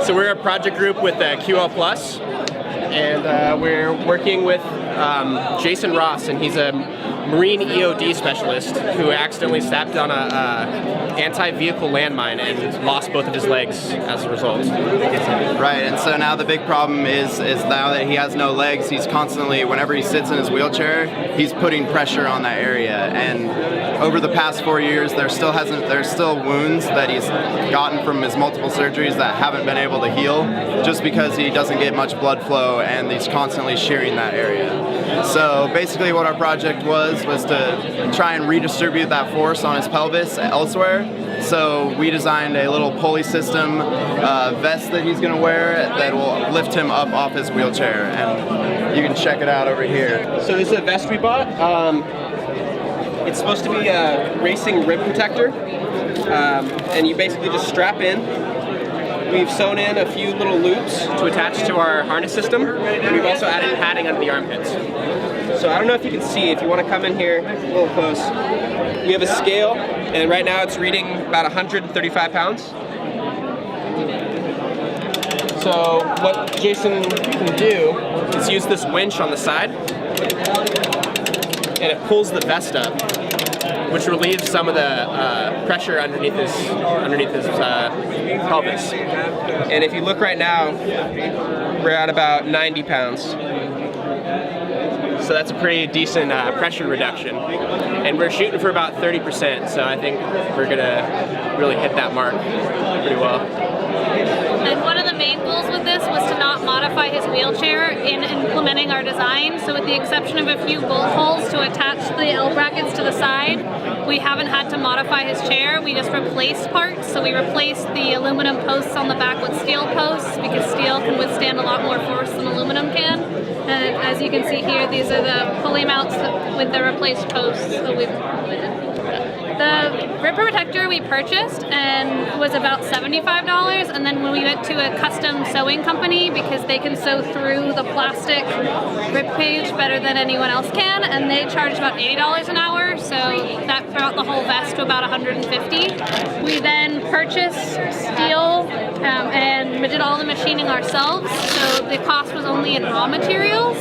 So we're a project group with QL Plus, and we're working with Jason Ross, and he's a marine EOD specialist who accidentally stepped on a anti-vehicle landmine and lost both of his legs as a result. Right, and so now the big problem is now that he has no legs, he's constantly, whenever he sits in his wheelchair, he's putting pressure on that area. And over the past 4 years, there's still wounds that he's gotten from his multiple surgeries that haven't been able to heal, just because he doesn't get much blood flow and he's constantly shearing that area. So basically what our project was to try and redistribute that force on his pelvis elsewhere. So we designed a little pulley system vest that he's going to wear that will lift him up off his wheelchair, and you can check it out over here. So this is a vest we bought. It's supposed to be a racing rib protector, and you basically just strap in. We've sewn in a few little loops to attach to our harness system, and we've also added padding under the armpits. So I don't know if you can see, if you want to come in here a little close, we have a scale, and right now it's reading about 135 pounds. So what Jason can do is use this winch on the side, and it pulls the vest up, which relieves some of the pressure underneath his pelvis. And if you look right now, we're at about 90 pounds. So that's a pretty decent pressure reduction. And we're shooting for about 30%, so I think we're gonna really hit that mark pretty well. And one of the main goals with this was to not modify his wheelchair in implementing our design. So with the exception of a few bolt holes to attach the L brackets to the side, we haven't had to modify his chair. We just replaced parts. So we replaced the aluminum posts on the back with steel posts, because steel can withstand a lot more force than aluminum can. And as you can see here, these are the pulley mounts with the replaced posts that we've implemented. The rib protector we purchased and was about $75, and then when we went to a custom sewing company, because they can sew through the plastic rib cage better than anyone else can, and they charged about $80 an hour, so that brought the whole vest to about $150. We then purchased steel and we did all the machining ourselves, so the cost was only in raw materials.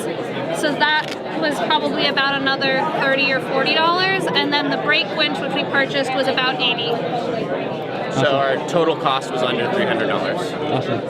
So that was probably about another $30 or $40, and then the brake winch, which we purchased, was about $80. So our total cost was under $300. Awesome.